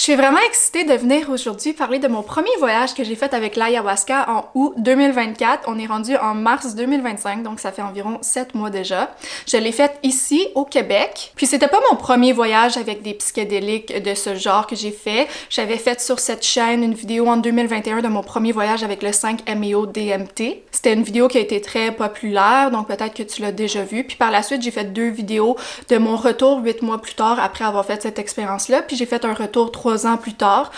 suis vraiment excitée de venir aujourd'hui parler de mon premier voyage que j'ai fait avec l'ayahuasca en août 2024. On est rendu en mars 2025, donc ça fait environ 7 mois déjà. Je l'ai fait ici, au Québec. Puis c'était pas mon premier voyage avec des psychédéliques de ce genre que j'ai fait. J'avais fait sur cette chaîne une vidéo en 2021 de mon premier voyage avec le 5-MeO-DMT. C'était une vidéo qui a été très populaire, donc peut-être que tu l'as déjà vue. Puis par la suite, j'ai fait 2 vidéos de mon retour 8 mois plus tard après avoir fait cette expérience-là. Puis j'ai fait un retour 3 ans plus tard,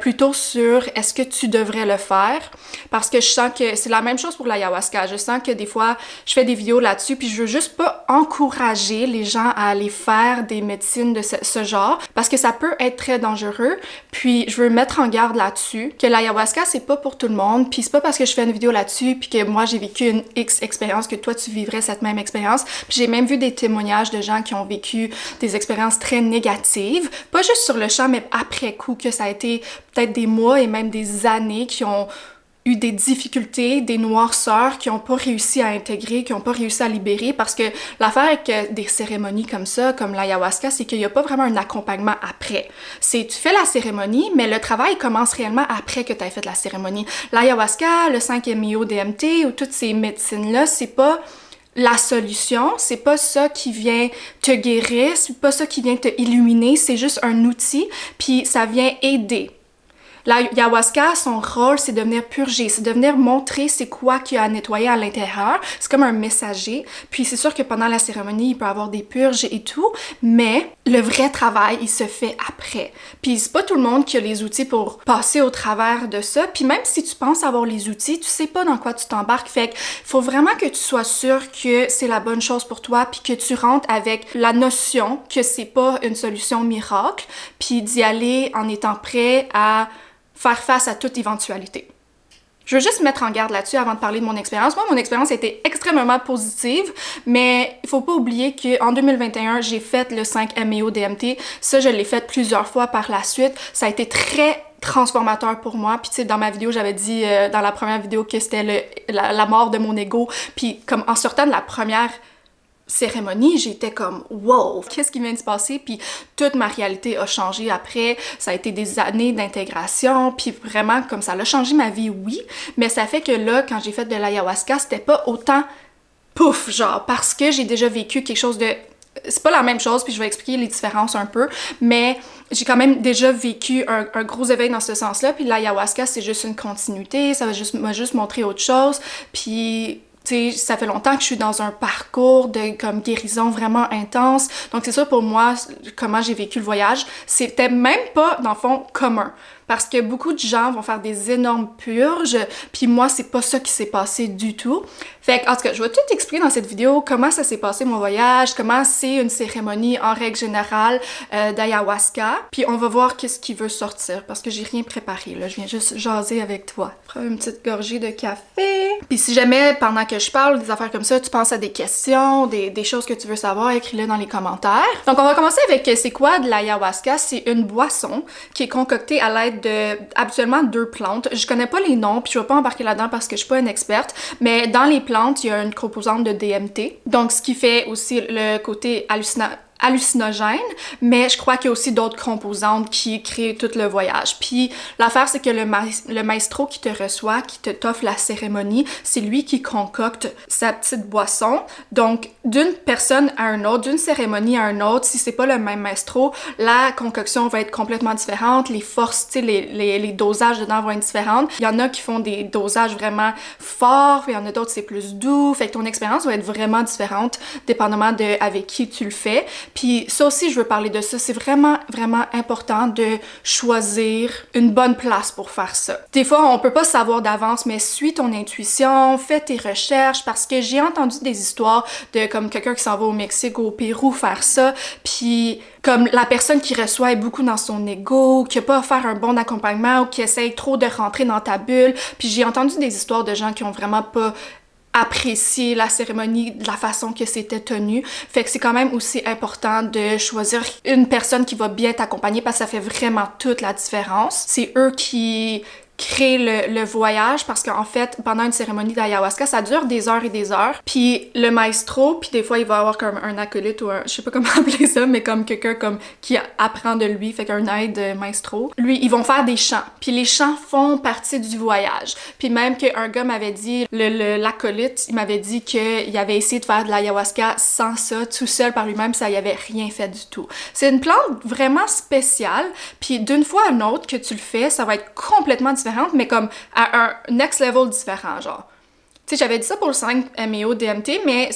plutôt sur est-ce que tu devrais le faire, parce que je sens que c'est la même chose pour l'ayahuasca. Je sens que des fois, je fais des vidéos là-dessus, puis je veux juste pas encourager les gens à aller faire des médecines de ce genre, parce que ça peut être très dangereux, puis je veux mettre en garde là-dessus, que l'ayahuasca, c'est pas pour tout le monde, puis c'est pas parce que je fais une vidéo là-dessus, puis que moi, j'ai vécu une X expérience, que toi, tu vivrais cette même expérience. Puis j'ai même vu des témoignages de gens qui ont vécu des expériences très négatives, pas juste sur le champ, mais après coup, que ça a été peut-être des mois et même des années qui ont eu des difficultés, des noirceurs qui n'ont pas réussi à intégrer, qui n'ont pas réussi à libérer, parce que l'affaire avec des cérémonies comme ça, comme l'ayahuasca, c'est qu'il n'y a pas vraiment un accompagnement après. Tu fais la cérémonie, mais le travail commence réellement après que tu aies fait la cérémonie. L'ayahuasca, le 5-MeO-DMT ou toutes ces médecines-là, c'est pas la solution, c'est pas ça qui vient te guérir, c'est pas ça qui vient te illuminer, c'est juste un outil, puis ça vient aider. L'ayahuasca, son rôle, c'est de venir purger, c'est de venir montrer c'est quoi qu'il y a à nettoyer à l'intérieur. C'est comme un messager. Puis c'est sûr que pendant la cérémonie, il peut y avoir des purges et tout, mais le vrai travail, il se fait après. Puis c'est pas tout le monde qui a les outils pour passer au travers de ça. Puis même si tu penses avoir les outils, tu sais pas dans quoi tu t'embarques. Fait que faut vraiment que tu sois sûr que c'est la bonne chose pour toi, puis que tu rentres avec la notion que c'est pas une solution miracle, puis d'y aller en étant prêt à faire face à toute éventualité. Je veux juste mettre en garde là-dessus avant de parler de mon expérience. Moi, mon expérience a été extrêmement positive, mais il faut pas oublier qu'en 2021, j'ai fait le 5-MeO-DMT. Ça, je l'ai fait plusieurs fois par la suite. Ça a été très transformateur pour moi. Puis tu sais, dans ma vidéo, j'avais dit dans la première vidéo que c'était la mort de mon ego. Puis comme en sortant de la première cérémonie, j'étais comme wow, qu'est-ce qui vient de se passer? Puis toute ma réalité a changé après. Ça a été des années d'intégration, puis vraiment comme ça a changé ma vie, oui, mais ça fait que là, quand j'ai fait de l'ayahuasca, c'était pas autant pouf, genre, parce que j'ai déjà vécu quelque chose de... C'est pas la même chose, puis je vais expliquer les différences un peu, mais j'ai quand même déjà vécu un gros éveil dans ce sens-là, puis l'ayahuasca, c'est juste une continuité, ça m'a juste montré autre chose, puis... Tu sais, ça fait longtemps que je suis dans un parcours de comme guérison vraiment intense. Donc c'est ça pour moi, comment j'ai vécu le voyage. C'était même pas, dans le fond, commun. Parce que beaucoup de gens vont faire des énormes purges, puis moi, c'est pas ça qui s'est passé du tout. Fait que, en tout cas, je vais tout expliquer dans cette vidéo comment ça s'est passé mon voyage, comment c'est une cérémonie en règle générale d'ayahuasca, puis on va voir qu'est-ce qui veut sortir, parce que j'ai rien préparé, là, je viens juste jaser avec toi. Prends une petite gorgée de café. Puis si jamais, pendant que je parle des affaires comme ça, tu penses à des questions, des choses que tu veux savoir, écris-le dans les commentaires. Donc on va commencer avec c'est quoi de l'ayahuasca? C'est une boisson qui est concoctée à l'aide de habituellement 2 plantes. Je connais pas les noms, puis je vais pas embarquer là-dedans parce que je suis pas une experte, mais dans les plantes, il y a une composante de DMT. Donc ce qui fait aussi le côté hallucinogène, mais je crois qu'il y a aussi d'autres composantes qui créent tout le voyage. Puis l'affaire, c'est que le maestro qui te reçoit, qui t'offre la cérémonie, c'est lui qui concocte sa petite boisson. Donc, d'une personne à une autre, d'une cérémonie à une autre, si c'est pas le même maestro, la concoction va être complètement différente, les forces, tu sais, les dosages dedans vont être différentes. Il y en a qui font des dosages vraiment forts, il y en a d'autres c'est plus doux, fait que ton expérience va être vraiment différente dépendamment de avec qui tu le fais. Puis ça aussi, je veux parler de ça. C'est vraiment, vraiment important de choisir une bonne place pour faire ça. Des fois, on peut pas savoir d'avance, mais suis ton intuition, fais tes recherches, parce que j'ai entendu des histoires de comme quelqu'un qui s'en va au Mexique ou au Pérou faire ça, puis comme la personne qui reçoit est beaucoup dans son ego, qui a pas offert un bon accompagnement ou qui essaye trop de rentrer dans ta bulle. Puis j'ai entendu des histoires de gens qui ont vraiment pas apprécier la cérémonie de la façon que c'était tenu. Fait que c'est quand même aussi important de choisir une personne qui va bien t'accompagner parce que ça fait vraiment toute la différence. C'est eux qui créer le voyage parce qu'en fait, pendant une cérémonie d'ayahuasca, ça dure des heures et des heures. Puis le maestro, puis des fois, il va avoir comme un acolyte ou je sais pas comment appeler ça, mais comme quelqu'un comme qui apprend de lui, fait qu'un aide maestro. Lui, ils vont faire des chants. Puis les chants font partie du voyage. Puis même qu'un gars m'avait dit, l'acolyte, il m'avait dit qu'il avait essayé de faire de l'ayahuasca sans ça, tout seul par lui-même, ça y avait rien fait du tout. C'est une plante vraiment spéciale, puis d'une fois à une autre que tu le fais, ça va être complètement différent, mais comme à un next level différent, genre. Tu sais, j'avais dit ça pour le 5-MeO-DMT, mais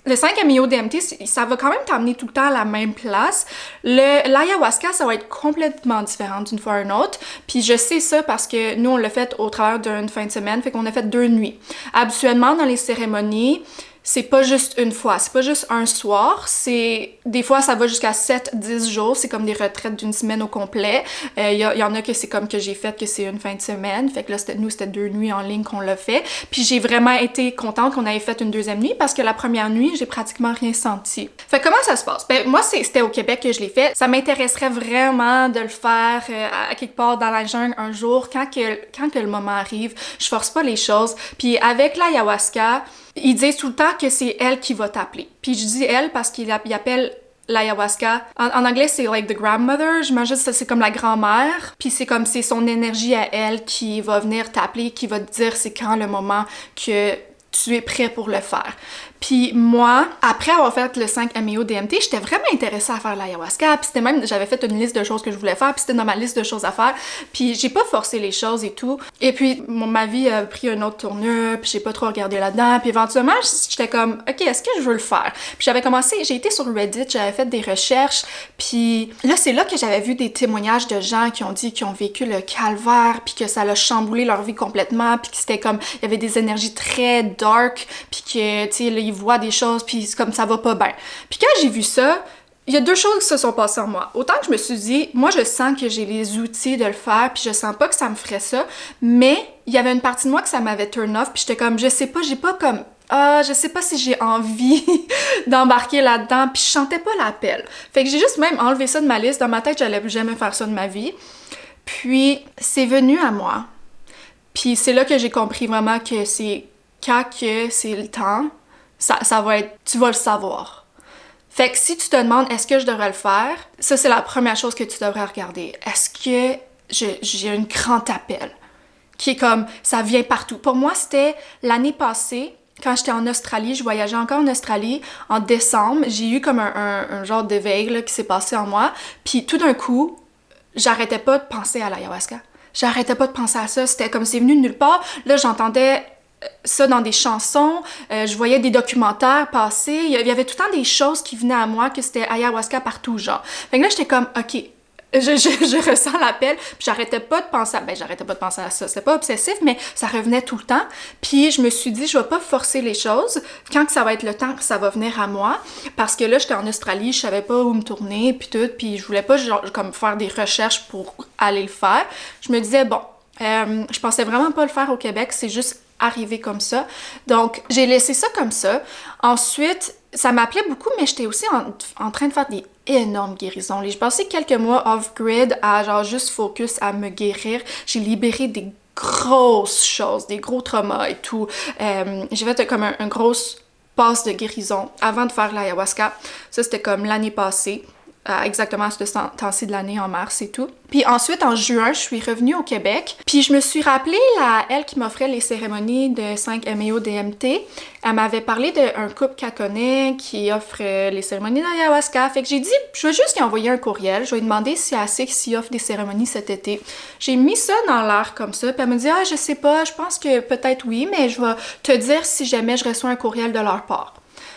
le 5-MeO-DMT, ça va quand même t'amener tout le temps à la même place. L'ayahuasca, ça va être complètement différent d'une fois à une autre. Puis je sais ça parce que nous, on l'a fait au travers d'une fin de semaine, fait qu'on a fait 2 nuits. Habituellement, dans les cérémonies, c'est pas juste une fois, c'est pas juste un soir, c'est des fois ça va jusqu'à 7-10 jours, c'est comme des retraites d'une semaine au complet. Il y en a que c'est comme que j'ai fait que c'est une fin de semaine, fait que là c'était 2 nuits en ligne qu'on l'a fait. Puis j'ai vraiment été contente qu'on ait fait une deuxième nuit parce que la première nuit, j'ai pratiquement rien senti. Fait que comment ça se passe? Ben moi c'était au Québec que je l'ai fait. Ça m'intéresserait vraiment de le faire à quelque part dans la jungle un jour quand que le moment arrive. Je force pas les choses. Puis avec l'ayahuasca, ils disent tout le temps que c'est elle qui va t'appeler. Puis je dis elle parce qu'ils appellent l'ayahuasca. En anglais, c'est like the grandmother. J'imagine que c'est comme la grand-mère. Puis c'est comme c'est son énergie à elle qui va venir t'appeler, qui va te dire c'est quand le moment que tu es prêt pour le faire. Puis moi, après avoir fait le 5-MeO-DMT, j'étais vraiment intéressée à faire l'ayahuasca, puis c'était même, j'avais fait une liste de choses que je voulais faire, puis c'était dans ma liste de choses à faire, puis j'ai pas forcé les choses et tout. Et puis, ma vie a pris une autre tournure, puis j'ai pas trop regardé là-dedans, puis éventuellement, j'étais comme, OK, est-ce que je veux le faire? Puis j'avais commencé, j'ai été sur Reddit, j'avais fait des recherches, puis là, c'est là que j'avais vu des témoignages de gens qui ont dit qu'ils ont vécu le calvaire, puis que ça l'a chamboulé leur vie complètement, puis que c'était comme, il y avait des énergies très dark, puis que, tu sais, ils voient des choses, puis comme ça va pas bien. Puis quand j'ai vu ça, il y a 2 choses qui se sont passées en moi. Autant que je me suis dit, moi je sens que j'ai les outils de le faire, puis je sens pas que ça me ferait ça, mais il y avait une partie de moi que ça m'avait turn off, puis j'étais comme, je sais pas, j'ai pas comme, je sais pas si j'ai envie d'embarquer là-dedans, puis je sentais pas l'appel. Fait que j'ai juste même enlevé ça de ma liste. Dans ma tête, j'allais jamais faire ça de ma vie. Puis c'est venu à moi. Puis c'est là que j'ai compris vraiment que c'est quand que c'est le temps, ça va être, tu vas le savoir. Fait que si tu te demandes est-ce que je devrais le faire, ça c'est la première chose que tu devrais regarder. Est-ce que j'ai un grand appel qui est comme, ça vient partout. Pour moi, c'était l'année passée, quand j'étais en Australie, je voyageais encore en Australie, en décembre, j'ai eu comme un genre d'éveil là, qui s'est passé en moi, puis tout d'un coup, j'arrêtais pas de penser à l'ayahuasca. J'arrêtais pas de penser à ça, c'était comme c'est venu de nulle part. Là, j'entendais ça dans des chansons, je voyais des documentaires passer, il y avait tout le temps des choses qui venaient à moi, que c'était ayahuasca partout, genre. Fait que là, j'étais comme, OK, je ressens l'appel, puis j'arrêtais pas de penser à ça, c'était pas obsessif, mais ça revenait tout le temps, puis je me suis dit, je vais pas forcer les choses, quand que ça va être le temps que ça va venir à moi, parce que là, j'étais en Australie, je savais pas où me tourner, puis tout, puis je voulais pas, genre, comme faire des recherches pour aller le faire. Je me disais, bon, je pensais vraiment pas le faire au Québec, c'est juste arrivé comme ça. Donc, j'ai laissé ça comme ça. Ensuite, ça m'appelait beaucoup, mais j'étais aussi en train de faire des énormes guérisons. J'ai passé quelques mois off-grid à genre juste focus à me guérir. J'ai libéré des grosses choses, des gros traumas et tout. J'ai fait comme un grosse passe de guérison avant de faire l'ayahuasca. Ça, c'était comme l'année passée. Exactement à ce temps-ci de l'année, en mars et tout. Puis ensuite, en juin, je suis revenue au Québec. Puis je me suis rappelé elle qui m'offrait les cérémonies de 5-MeO-DMT. Elle m'avait parlé d'un couple qu'elle connaît qui offre les cérémonies d'ayahuasca. Fait que j'ai dit, je vais juste lui envoyer un courriel. Je vais lui demander si elle sait s'il offre des cérémonies cet été. J'ai mis ça dans l'air comme ça. Puis elle me dit, je sais pas, je pense que peut-être oui, mais je vais te dire si jamais je reçois un courriel de leur part.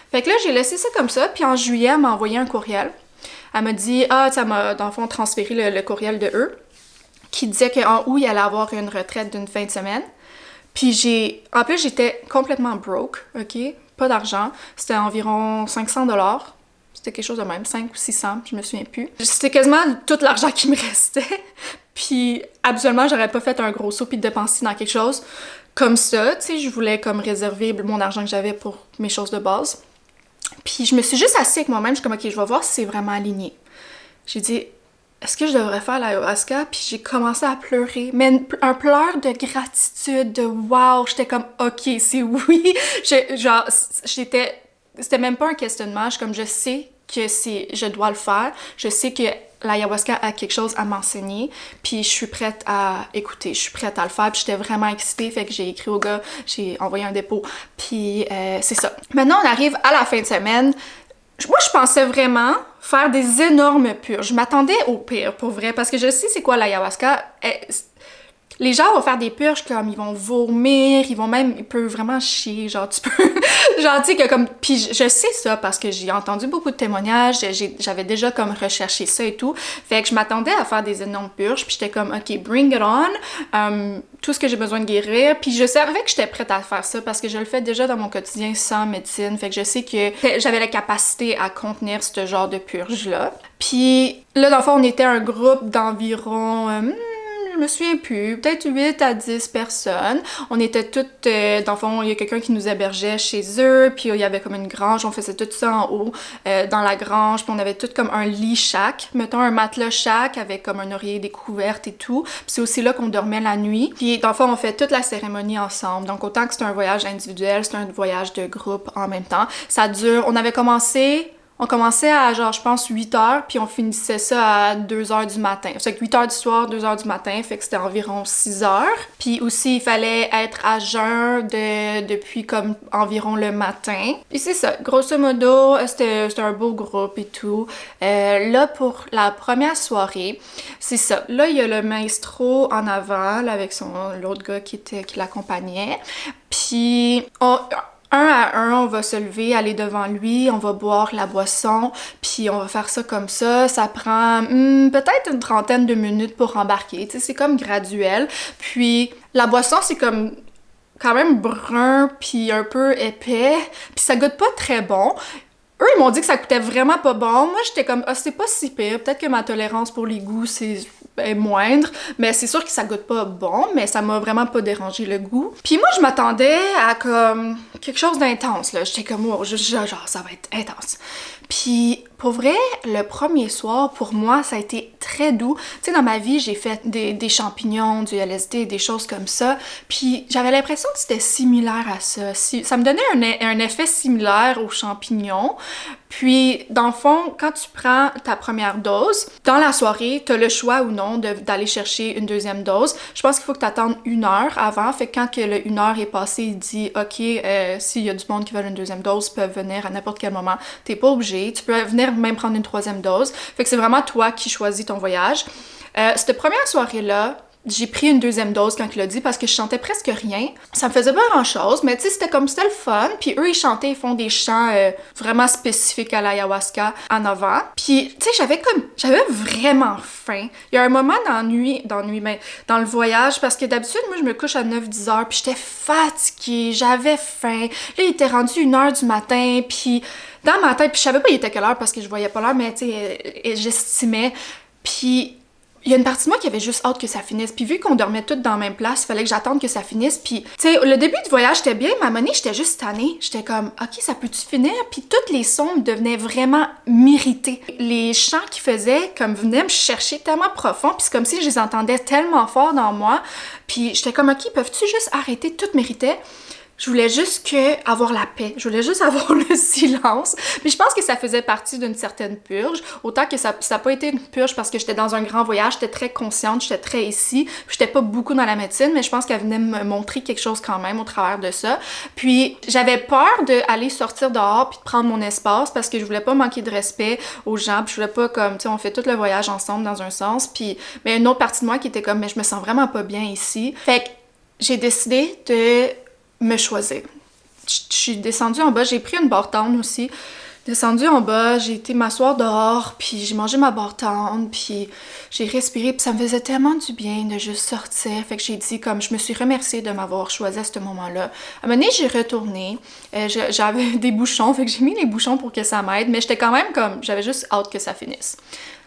Fait que là, j'ai laissé ça comme ça. Puis en juillet, elle m'a envoyé un courriel. Elle m'a dit, ça m'a dans le fond transféré le courriel de eux, qui disait qu'en août, il allait avoir une retraite d'une fin de semaine. Puis en plus, j'étais complètement broke, OK? Pas d'argent. C'était environ 500$. C'était quelque chose de même, 500 ou 600, je me souviens plus. C'était quasiment tout l'argent qui me restait. Puis, habituellement, j'aurais pas fait un gros saut puis de dépenser dans quelque chose comme ça. Tu sais, je voulais comme réserver mon argent que j'avais pour mes choses de base. Puis je me suis juste assise avec moi-même, je suis comme, OK, je vais voir si c'est vraiment aligné. J'ai dit, est-ce que je devrais faire l'ayahuasca? Puis j'ai commencé à pleurer, mais un pleur de gratitude, de wow, j'étais comme ok, c'est oui. Genre, c'était même pas un questionnement, je suis comme je sais que je dois le faire, je sais que l'ayahuasca a quelque chose à m'enseigner, puis je suis prête à écouter, je suis prête à le faire, puis j'étais vraiment excitée, fait que j'ai écrit au gars, j'ai envoyé un dépôt, puis c'est ça. Maintenant, on arrive à la fin de semaine. Moi, je pensais vraiment faire des énormes purges. Je m'attendais au pire, pour vrai, parce que je sais c'est quoi l'ayahuasca. Les gens vont faire des purges comme ils vont vomir, ils peuvent vraiment chier, genre tu peux, genre tu sais que comme, puis je sais ça parce que j'ai entendu beaucoup de témoignages, j'avais déjà comme recherché ça et tout, fait que je m'attendais à faire des énormes purges, puis j'étais comme ok bring it on, tout ce que j'ai besoin de guérir, puis je savais que j'étais prête à faire ça parce que je le fais déjà dans mon quotidien sans médecine, fait que je sais que j'avais la capacité à contenir ce genre de purge là. Puis là dans le fond on était un groupe d'environ je me souviens plus, peut-être 8 à 10 personnes. On était toutes, dans le fond, il y a quelqu'un qui nous hébergeait chez eux, puis il y avait comme une grange, on faisait tout ça en haut, dans la grange, puis on avait tout comme un lit chaque, mettons un matelas chaque, avec comme un oreiller découverte et tout. Puis c'est aussi là qu'on dormait la nuit. Puis dans le fond, on fait toute la cérémonie ensemble. Donc autant que c'est un voyage individuel, c'est un voyage de groupe en même temps. Ça dure, on commençait à genre, je pense, 8 heures, puis on finissait ça à 2 heures du matin. Fait que 8 heures du soir, 2 heures du matin, fait que c'était environ 6 heures. Puis aussi, il fallait être à jeun depuis comme environ le matin. Puis c'est ça, grosso modo, c'était un beau groupe et tout. Là, pour la première soirée, c'est ça. Là, il y a le maestro en avant, là, avec l'autre gars qui l'accompagnait. Puis, un à un, on va se lever, aller devant lui, on va boire la boisson, puis on va faire ça comme ça. Ça prend peut-être une trentaine de minutes pour embarquer, tu sais, c'est comme graduel. Puis la boisson, c'est comme quand même brun, puis un peu épais, puis ça goûte pas très bon. Eux, ils m'ont dit que ça coûtait vraiment pas bon. Moi, j'étais comme, ah, c'est pas si pire. Peut-être que ma tolérance pour les goûts, est moindre. Mais c'est sûr que ça goûte pas bon, mais ça m'a vraiment pas dérangé le goût. Puis moi, je m'attendais à comme quelque chose d'intense, là. J'étais comme, wow, genre, ça va être intense. Puis, pour vrai, le premier soir, pour moi, ça a été très doux. Tu sais, dans ma vie, j'ai fait des champignons, du LSD, des choses comme ça. Puis, j'avais l'impression que c'était similaire à ça. Ça me donnait un effet similaire aux champignons. Puis, dans le fond, quand tu prends ta première dose, dans la soirée, t'as le choix ou non d'aller chercher une deuxième dose. Je pense qu'il faut que t'attendes 1 heure avant. Fait que quand que le 1 heure est passée, il dit « Ok, s'il y a du monde qui veut une deuxième dose, ils peuvent venir à n'importe quel moment. T'es pas obligé. Tu peux venir même prendre une 3e dose. » Fait que c'est vraiment toi qui choisis ton voyage. Cette première soirée-là, j'ai pris une 2e dose quand il a dit parce que je chantais presque rien. Ça me faisait pas grand-chose, mais tu sais, c'était le fun. Puis eux, ils chantaient, ils font des chants vraiment spécifiques à l'ayahuasca en avant. Puis, tu sais, j'avais vraiment faim. Il y a un moment dans le voyage, parce que d'habitude, moi, je me couche à 9-10 heures, puis j'étais fatiguée, j'avais faim. Là, il était rendu 1 heure du matin, puis dans ma tête, puis je savais pas il était quelle heure parce que je voyais pas l'heure, mais tu sais, j'estimais. Puis il y a une partie de moi qui avait juste hâte que ça finisse. Puis vu qu'on dormait toutes dans la même place, il fallait que j'attende que ça finisse. Puis, tu sais, le début du voyage, j'étais bien, mais à un moment donné, j'étais juste tannée. J'étais comme, OK, ça peut-tu finir? Puis tous les sons devenaient vraiment m'irriter. Les chants qu'ils faisaient, comme, venaient me chercher tellement profond. Puis c'est comme si je les entendais tellement fort dans moi. Puis j'étais comme, OK, peuvent-tu juste arrêter? Tout m'irritait. Je voulais juste avoir la paix. Je voulais juste avoir le silence. Mais je pense que ça faisait partie d'une certaine purge. Autant que ça n'a pas été une purge parce que j'étais dans un grand voyage, j'étais très consciente, j'étais très ici. J'étais pas beaucoup dans la médecine, mais je pense qu'elle venait me montrer quelque chose quand même au travers de ça. Puis j'avais peur d'aller sortir dehors puis de prendre mon espace parce que je voulais pas manquer de respect aux gens. Puis je voulais pas comme, tu sais, on fait tout le voyage ensemble dans un sens. Puis, mais une autre partie de moi qui était comme, mais je me sens vraiment pas bien ici. Fait que j'ai décidé de me choisir. Je suis descendue en bas, j'ai pris une bartende aussi. Descendue en bas, j'ai été m'asseoir dehors, puis j'ai mangé ma bartende, puis j'ai respiré, puis ça me faisait tellement du bien de juste sortir. Fait que j'ai dit, comme, je me suis remerciée de m'avoir choisi à ce moment-là. À un moment donné, j'ai retourné. J'avais des bouchons, fait que j'ai mis les bouchons pour que ça m'aide, mais j'étais quand même comme, j'avais juste hâte que ça finisse.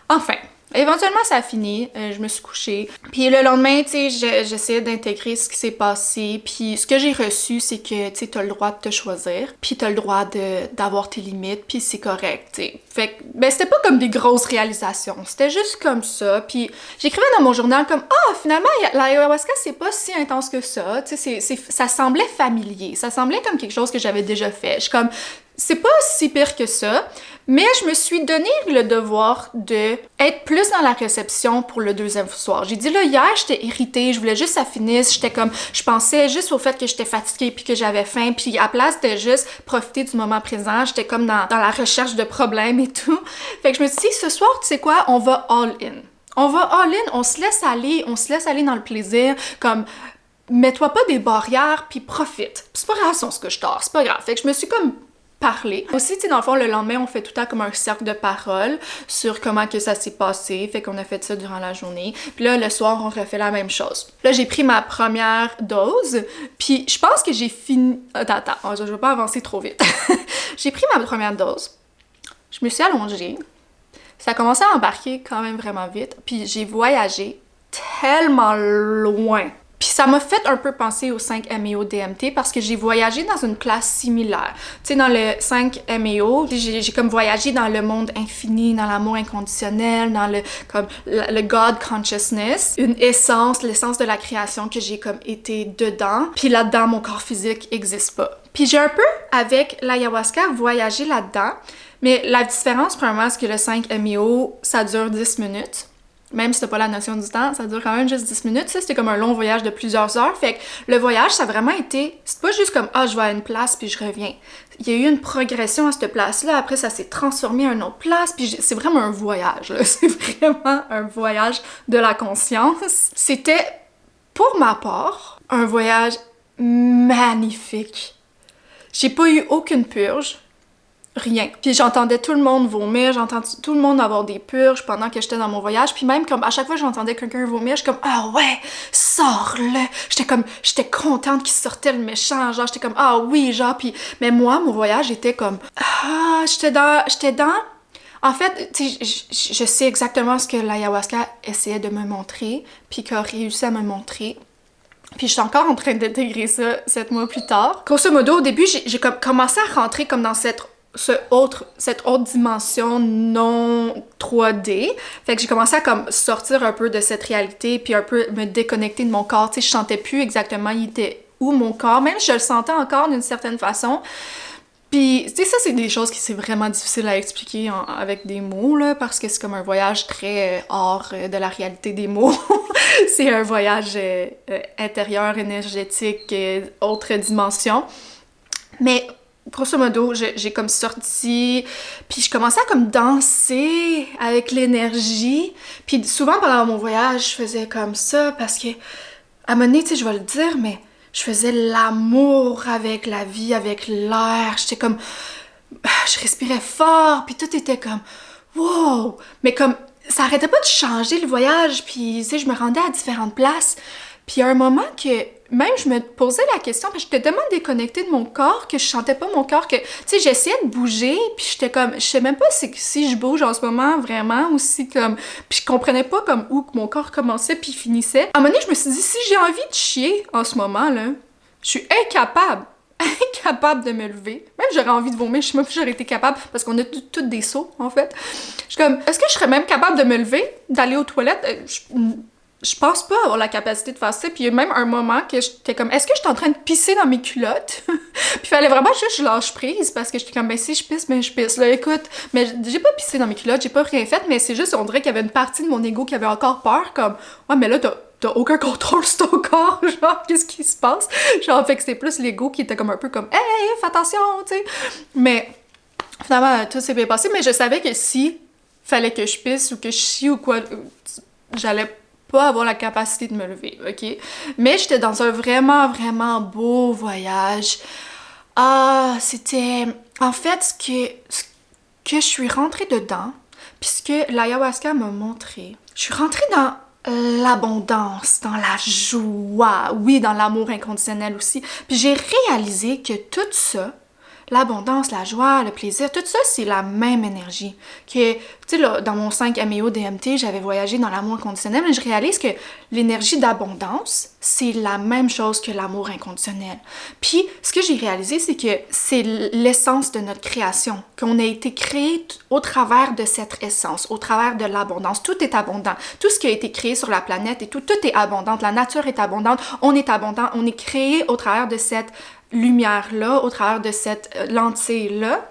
Enfin, Éventuellement, ça a fini, je me suis couchée. Puis le lendemain, tu sais, j'essayais d'intégrer ce qui s'est passé. Puis ce que j'ai reçu, c'est que, tu sais, t'as le droit de te choisir. Puis t'as le droit d'avoir tes limites, puis c'est correct, tu sais. Fait que, ben, c'était pas comme des grosses réalisations. C'était juste comme ça. Puis j'écrivais dans mon journal comme, ah, finalement, l'ayahuasca, c'est pas si intense que ça. Tu sais, ça semblait familier. Ça semblait comme quelque chose que j'avais déjà fait. Je suis comme, c'est pas si pire que ça, mais je me suis donné le devoir de être plus dans la réception pour le deuxième soir. J'ai dit là, hier, j'étais irritée, je voulais juste que ça finisse, j'étais comme, je pensais juste au fait que j'étais fatiguée puis que j'avais faim, puis à place de juste profiter du moment présent, j'étais comme dans la recherche de problèmes et tout. Fait que je me suis dit, ce soir, tu sais quoi, on va all in. On va all in, on se laisse aller dans le plaisir, comme... Mets-toi pas des barrières, puis profite. Pis c'est pas grave si on se couche tard, c'est pas grave. Fait que je me suis comme parler. Aussi, tu sais, dans le fond, le lendemain, on fait tout le temps comme un cercle de parole sur comment que ça s'est passé. Fait qu'on a fait ça durant la journée. Puis là, le soir, on refait la même chose. Là, j'ai pris ma première dose, puis je pense que j'ai fini... Attends, je vais pas avancer trop vite. J'ai pris ma première dose, je me suis allongée, ça a commencé à embarquer quand même vraiment vite, puis j'ai voyagé tellement loin. Puis ça m'a fait un peu penser au 5-MeO DMT parce que j'ai voyagé dans une place similaire. Tu sais, dans le 5-MeO, j'ai comme voyagé dans le monde infini, dans l'amour inconditionnel, dans le God Consciousness, une essence, l'essence de la création que j'ai comme été dedans. Puis là-dedans, mon corps physique existe pas. Puis j'ai un peu, avec l'ayahuasca, voyagé là-dedans, mais la différence, premièrement, c'est que le 5-MeO, ça dure 10 minutes. Même si t'as pas la notion du temps, ça dure quand même juste 10 minutes. Ça, c'était comme un long voyage de plusieurs heures. Fait que le voyage, ça a vraiment été... C'est pas juste comme « Ah, je vais à une place, puis je reviens ». Il y a eu une progression à cette place-là. Après, ça s'est transformé à une autre place. Puis c'est vraiment un voyage, là. C'est vraiment un voyage de la conscience. C'était, pour ma part, un voyage magnifique. J'ai pas eu aucune purge. Rien. Puis j'entendais tout le monde vomir, j'entendais tout le monde avoir des purges pendant que j'étais dans mon voyage, puis même comme à chaque fois que j'entendais quelqu'un vomir, je suis comme « Ah ouais, sors-le! » J'étais contente qu'il sortait le méchant, genre j'étais comme « Ah oui! » genre, puis... Mais moi, mon voyage était comme « Ah, j'étais dans... » En fait, tu sais, je sais exactement ce que l'ayahuasca essayait de me montrer, puis qu'il a réussi à me montrer. Puis je suis encore en train d'intégrer ça 7 mois plus tard. Grosso modo, au début, j'ai commencé à rentrer comme dans cette autre dimension non 3D. Fait que j'ai commencé à comme sortir un peu de cette réalité puis un peu me déconnecter de mon corps. Tu sais, je sentais plus exactement il était où mon corps. Même je le sentais encore d'une certaine façon. Puis, tu sais, ça, c'est des choses qui c'est vraiment difficile à expliquer avec des mots, là, parce que c'est comme un voyage très hors de la réalité des mots. C'est un voyage intérieur, énergétique, autre dimension. Mais grosso modo, j'ai comme sorti, puis je commençais à comme danser avec l'énergie. Puis souvent pendant mon voyage, je faisais comme ça parce que, à un moment donné, tu sais, je vais le dire, mais je faisais l'amour avec la vie, avec l'air. J'étais comme, je respirais fort, puis tout était comme, wow! Mais comme, ça arrêtait pas de changer le voyage, puis tu sais, je me rendais à différentes places. Puis à un moment que même je me posais la question, parce que j'étais tellement déconnectée de mon corps que je sentais pas mon corps, que tu sais, j'essayais de bouger, puis j'étais comme, je sais même pas si je bouge en ce moment vraiment, ou si comme, puis je comprenais pas comme où que mon corps commençait puis finissait. À un moment donné, je me suis dit, si j'ai envie de chier en ce moment là, je suis incapable de me lever. Même j'aurais envie de vomir, je sais même pas si j'aurais été capable, parce qu'on a toutes des seaux en fait. Je suis comme, est-ce que je serais même capable de me lever, d'aller aux toilettes? Je pense pas avoir la capacité de faire ça. Puis il y a même un moment que j'étais comme, est-ce que je suis en train de pisser dans mes culottes? Puis il fallait vraiment juste que je lâche prise parce que j'étais comme, ben si je pisse, ben je pisse. Là, écoute, mais j'ai pas pissé dans mes culottes, j'ai pas rien fait, mais c'est juste, on dirait qu'il y avait une partie de mon ego qui avait encore peur, comme, ouais, mais là, t'as aucun contrôle sur ton corps, genre, qu'est-ce qui se passe? Genre, fait que c'est plus l'ego qui était comme un peu comme, hey, fais attention, tu sais. Mais finalement, tout s'est bien passé, mais je savais que si fallait que je pisse ou que je chie ou quoi, j'allais pas avoir la capacité de me lever, ok? Mais j'étais dans un vraiment, vraiment beau voyage. Ah, c'était... En fait, ce que je suis rentrée dedans, puisque l'ayahuasca m'a montré, je suis rentrée dans l'abondance, dans la joie, oui, dans l'amour inconditionnel aussi. Puis j'ai réalisé que tout ça, l'abondance, la joie, le plaisir, tout ça, c'est la même énergie. Que, tu sais, là, dans mon 5 MEO DMT, j'avais voyagé dans l'amour inconditionnel, mais je réalise que l'énergie d'abondance, c'est la même chose que l'amour inconditionnel. Puis, ce que j'ai réalisé, c'est que c'est l'essence de notre création, qu'on a été créé au travers de cette essence, au travers de l'abondance. Tout est abondant. Tout ce qui a été créé sur la planète et tout est abondant. La nature est abondante, on est abondant, on est créé au travers de cette lumière-là, au travers de cette lentille-là.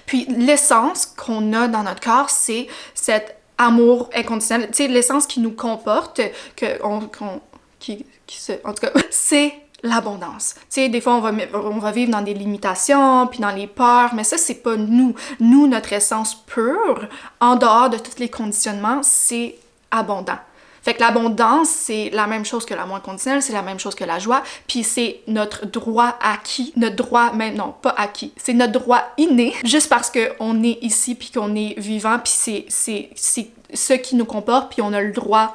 Puis l'essence qu'on a dans notre corps, c'est cet amour inconditionnel, tu sais, l'essence qui nous comporte, en tout cas, c'est l'abondance. Tu sais, des fois, on va vivre dans des limitations, puis dans les peurs, mais ça, c'est pas nous. Nous, notre essence pure, en dehors de tous les conditionnements, c'est abondant. Fait que l'abondance, c'est la même chose que l'amour inconditionnel, c'est la même chose que la joie, puis c'est notre droit acquis, notre droit, même non, pas acquis, c'est notre droit inné, juste parce qu'on est ici, puis qu'on est vivant, puis c'est ce qui nous comporte, puis on a le droit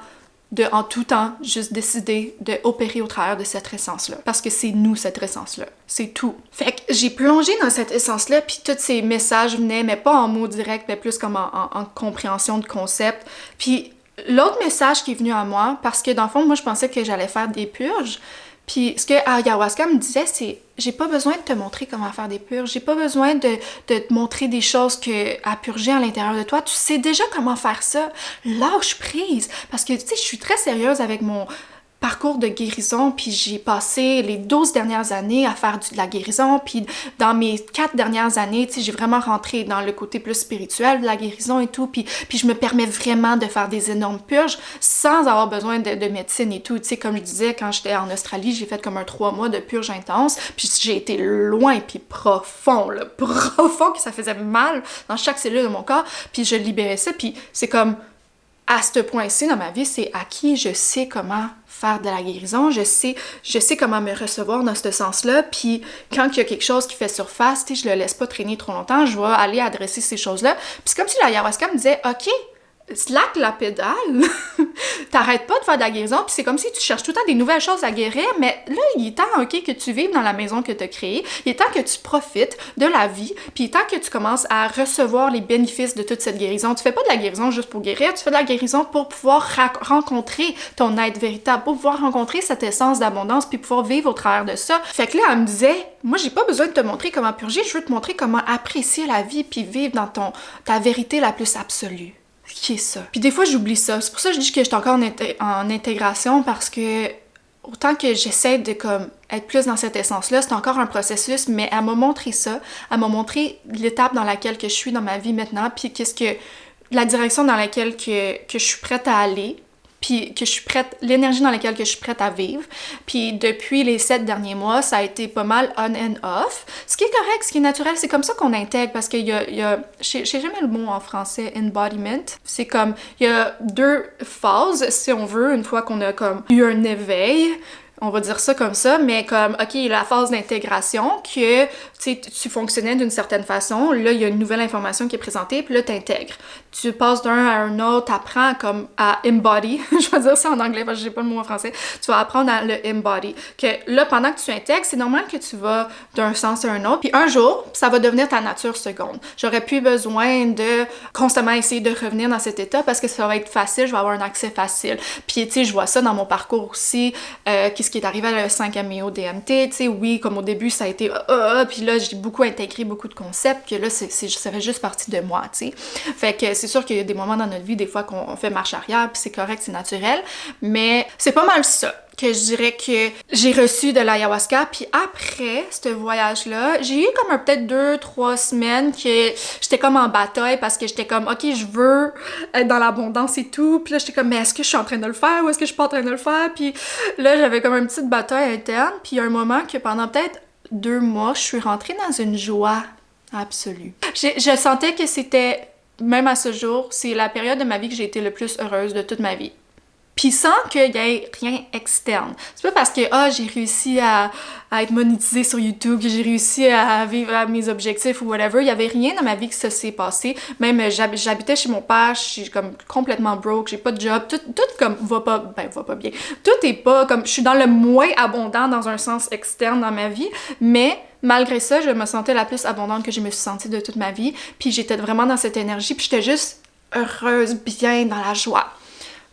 de, en tout temps, juste décider d'opérer au travers de cette essence-là. Parce que c'est nous, cette essence-là. C'est tout. Fait que j'ai plongé dans cette essence-là, puis tous ces messages venaient, mais pas en mots directs, mais plus comme en compréhension de concept. Puis l'autre message qui est venu à moi, parce que dans le fond, moi, je pensais que j'allais faire des purges, puis ce que Ayahuasca me disait, c'est « J'ai pas besoin de te montrer comment faire des purges, j'ai pas besoin de te montrer des choses à purger à l'intérieur de toi, tu sais déjà comment faire ça, lâche prise! » Parce que, tu sais, je suis très sérieuse avec mon parcours de guérison, puis j'ai passé les 12 dernières années à faire de la guérison, puis dans mes 4 dernières années, tu sais, j'ai vraiment rentré dans le côté plus spirituel de la guérison et tout, puis je me permets vraiment de faire des énormes purges sans avoir besoin de médecine et tout, tu sais, comme je disais, quand j'étais en Australie, j'ai fait comme un 3 mois de purge intense, puis j'ai été loin, puis profond, là, profond, que ça faisait mal dans chaque cellule de mon corps, puis je libérais ça, puis c'est comme, à ce point-ci dans ma vie, c'est acquis, je sais comment faire de la guérison, je sais comment me recevoir dans ce sens-là, puis quand il y a quelque chose qui fait surface, tu sais, je le laisse pas traîner trop longtemps, je vais aller adresser ces choses-là. Puis c'est comme si l'ayahuasca me disait « Ok, slack la pédale, t'arrêtes pas de faire de la guérison, puis c'est comme si tu cherches tout le temps des nouvelles choses à guérir, mais là, il est temps, ok, que tu vives dans la maison que t'as créée, il est temps que tu profites de la vie, puis il est temps que tu commences à recevoir les bénéfices de toute cette guérison. Tu fais pas de la guérison juste pour guérir, tu fais de la guérison pour pouvoir rencontrer ton être véritable, pour pouvoir rencontrer cette essence d'abondance, puis pouvoir vivre au travers de ça. Fait que là, elle me disait, moi, j'ai pas besoin de te montrer comment purger, je veux te montrer comment apprécier la vie, puis vivre dans ta vérité la plus absolue. Qui est ça. Puis des fois, j'oublie ça. C'est pour ça que je dis que je suis encore en intégration, parce que autant que j'essaie de comme être plus dans cette essence-là, c'est encore un processus, mais elle m'a montré ça. Elle m'a montré l'étape dans laquelle que je suis dans ma vie maintenant, puis la direction dans laquelle que je suis prête à aller, puis que je suis prête, l'énergie dans laquelle que je suis prête à vivre. Puis depuis les 7 derniers mois, ça a été pas mal on and off. Ce qui est correct, ce qui est naturel, c'est comme ça qu'on intègre, parce qu'il y a je sais jamais le mot en français, embodiment. C'est comme, il y a 2 phases, si on veut, une fois qu'on a comme eu un éveil, on va dire ça comme ça, mais comme, ok, la phase d'intégration, que tu fonctionnais d'une certaine façon, là, il y a une nouvelle information qui est présentée, puis là, t'intègres. Tu passes d'un à un autre, t'apprends comme à embody, je vais dire ça en anglais parce que j'ai pas le mot en français, tu vas apprendre à le embody. Que là, pendant que tu intègres, c'est normal que tu vas d'un sens à un autre, puis un jour, ça va devenir ta nature seconde. J'aurais plus besoin de constamment essayer de revenir dans cet état parce que ça va être facile, je vais avoir un accès facile. Puis, tu sais, je vois ça dans mon parcours aussi, ce qui est arrivé à le 5 MEO DMT, tu sais, oui, comme au début, ça a été puis là, j'ai beaucoup intégré beaucoup de concepts, que là, ça fait juste partie de moi, tu sais. Fait que c'est sûr qu'il y a des moments dans notre vie, des fois, qu'on fait marche arrière, puis c'est correct, c'est naturel, mais c'est pas mal ça que je dirais que j'ai reçu de l'ayahuasca. Puis après ce voyage-là, j'ai eu comme peut-être 2-3 semaines que j'étais comme en bataille, parce que j'étais comme, ok, je veux être dans l'abondance et tout. Puis là, j'étais comme, mais est-ce que je suis en train de le faire ou est-ce que je suis pas en train de le faire? Puis là, j'avais comme une petite bataille interne. Puis il y a un moment que pendant peut-être 2 mois, je suis rentrée dans une joie absolue. Je sentais que c'était, même à ce jour, c'est la période de ma vie que j'ai été le plus heureuse de toute ma vie. Puis sans qu'il y ait rien externe. C'est pas parce que j'ai réussi à être monétisée sur YouTube, que j'ai réussi à vivre à mes objectifs ou whatever. Il y avait rien dans ma vie que ça s'est passé. Même j'habitais chez mon père, je suis comme complètement broke, j'ai pas de job, tout comme va pas bien. Tout est pas comme, je suis dans le moins abondant dans un sens externe dans ma vie, mais malgré ça, je me sentais la plus abondante que je me suis sentie de toute ma vie. Puis j'étais vraiment dans cette énergie, puis j'étais juste heureuse, bien dans la joie.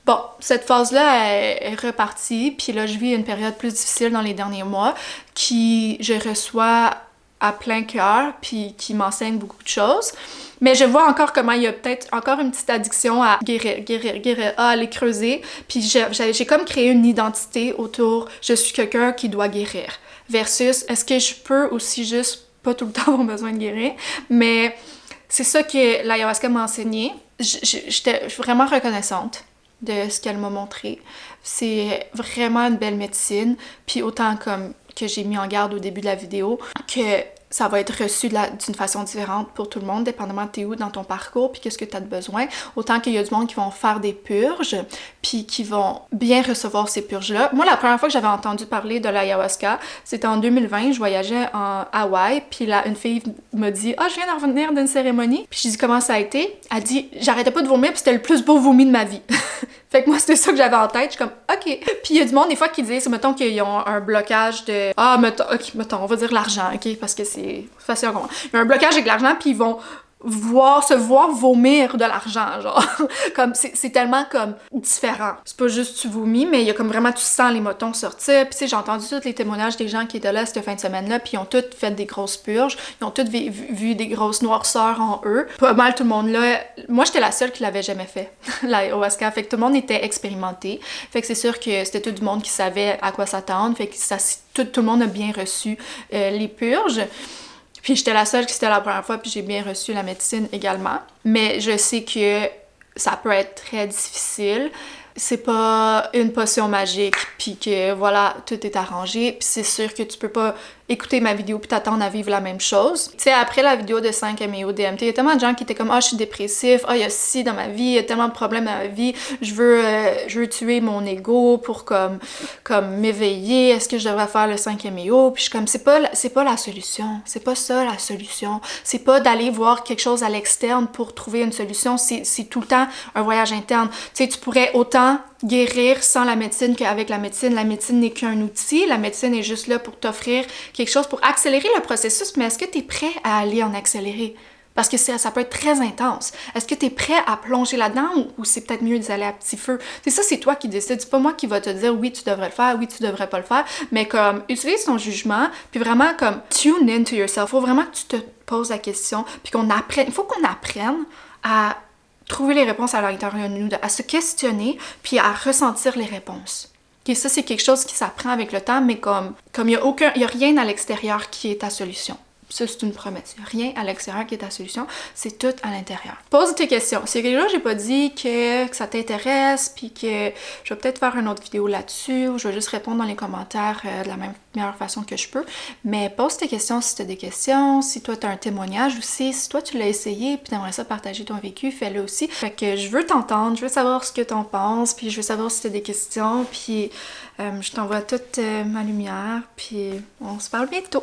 Bon, cette phase-là est repartie, puis là, je vis une période plus difficile dans les derniers mois, je reçois à plein cœur, puis qui m'enseigne beaucoup de choses. Mais je vois encore comment il y a peut-être encore une petite addiction à guérir, à aller creuser. Puis j'ai comme créé une identité autour « je suis quelqu'un qui doit guérir » versus « est-ce que je peux aussi juste pas tout le temps avoir besoin de guérir ?» Mais c'est ça que l'ayahuasca m'a enseigné. J'étais vraiment reconnaissante de ce qu'elle m'a montré. C'est vraiment une belle médecine, puis autant comme que j'ai mis en garde au début de la vidéo, que ça va être reçu d'une façon différente pour tout le monde, dépendamment de t'es où dans ton parcours, puis qu'est-ce que tu as de besoin. Autant qu'il y a du monde qui vont faire des purges, puis qui vont bien recevoir ces purges-là. Moi, la première fois que j'avais entendu parler de l'ayahuasca, c'était en 2020, je voyageais en Hawaï, puis là, une fille m'a dit « Ah, je viens de revenir d'une cérémonie. » Puis j'ai dit « Comment ça a été? » Elle dit « J'arrêtais pas de vomir, puis c'était le plus beau vomi de ma vie. » Fait que moi, c'était ça que j'avais en tête. Je suis comme, OK. Puis il y a du monde, des fois, qui disent, mettons qu'ils ont un blocage de... Ah, mettons, on va dire l'argent, OK? Parce que c'est facile à comprendre. Il y a un blocage avec l'argent, puis ils vont se voir vomir de l'argent, genre. Comme, c'est tellement, comme, différent. C'est pas juste tu vomis, mais il y a comme vraiment, tu sens les motons sortir. Puis tu sais, j'ai entendu tous les témoignages des gens qui étaient là cette fin de semaine-là, puis ils ont tous fait des grosses purges. Ils ont tous vu des grosses noirceurs en eux. Pas mal tout le monde là. Moi, j'étais la seule qui l'avait jamais fait, l'ayahuasca. Fait que tout le monde était expérimenté. Fait que c'est sûr que c'était tout le monde qui savait à quoi s'attendre. Fait que tout le monde a bien reçu les purges. Puis j'étais la seule qui c'était la première fois, puis j'ai bien reçu la médecine également. Mais je sais que ça peut être très difficile. C'est pas une potion magique, puis que voilà, tout est arrangé. Puis c'est sûr que tu peux pas écouter ma vidéo puis t'attendre à vivre la même chose. Tu sais, après la vidéo de 5-MeO DMT, il y a tellement de gens qui étaient comme « Ah, je suis dépressif. Ah, il y a ci dans ma vie. Il y a tellement de problèmes dans ma vie. Je veux tuer mon ego pour comme m'éveiller. Est-ce que je devrais faire le 5-MeO? » Puis je suis comme « C'est pas la solution. C'est pas ça la solution. C'est pas d'aller voir quelque chose à l'externe pour trouver une solution. C'est tout le temps un voyage interne. Tu sais, tu pourrais autant guérir sans la médecine qu'avec la médecine. La médecine n'est qu'un outil. La médecine est juste là pour t'offrir quelque chose pour accélérer le processus, mais est-ce que tu es prêt à aller en accélérer? Parce que ça peut être très intense. Est-ce que tu es prêt à plonger là-dedans ou c'est peut-être mieux d'aller à petit feu? C'est ça, c'est toi qui décides. C'est pas moi qui va te dire oui, tu devrais le faire, oui, tu devrais pas le faire. Mais comme, utilise ton jugement, puis vraiment comme tune into yourself. Faut vraiment que tu te poses la question, puis qu'on apprenne. Il faut qu'on apprenne à trouver les réponses à l'intérieur de nous, à se questionner, puis à ressentir les réponses. Okay, ça, c'est quelque chose qui s'apprend avec le temps, mais comme il y a rien à l'extérieur qui est ta solution. Ça, c'est une promesse. Il n'y a rien à l'extérieur qui est ta solution, c'est tout à l'intérieur. Pose tes questions. Si quelque chose, j'ai pas dit que ça t'intéresse, puis que je vais peut-être faire une autre vidéo là-dessus, ou je vais juste répondre dans les commentaires de la meilleure façon que je peux. Mais pose tes questions si tu as des questions, si toi tu as un témoignage aussi, si toi tu l'as essayé, puis tu aimerais ça partager ton vécu, fais-le aussi. Fait que je veux t'entendre, je veux savoir ce que tu en penses, puis je veux savoir si tu as des questions, puis je t'envoie toute ma lumière, puis on se parle bientôt.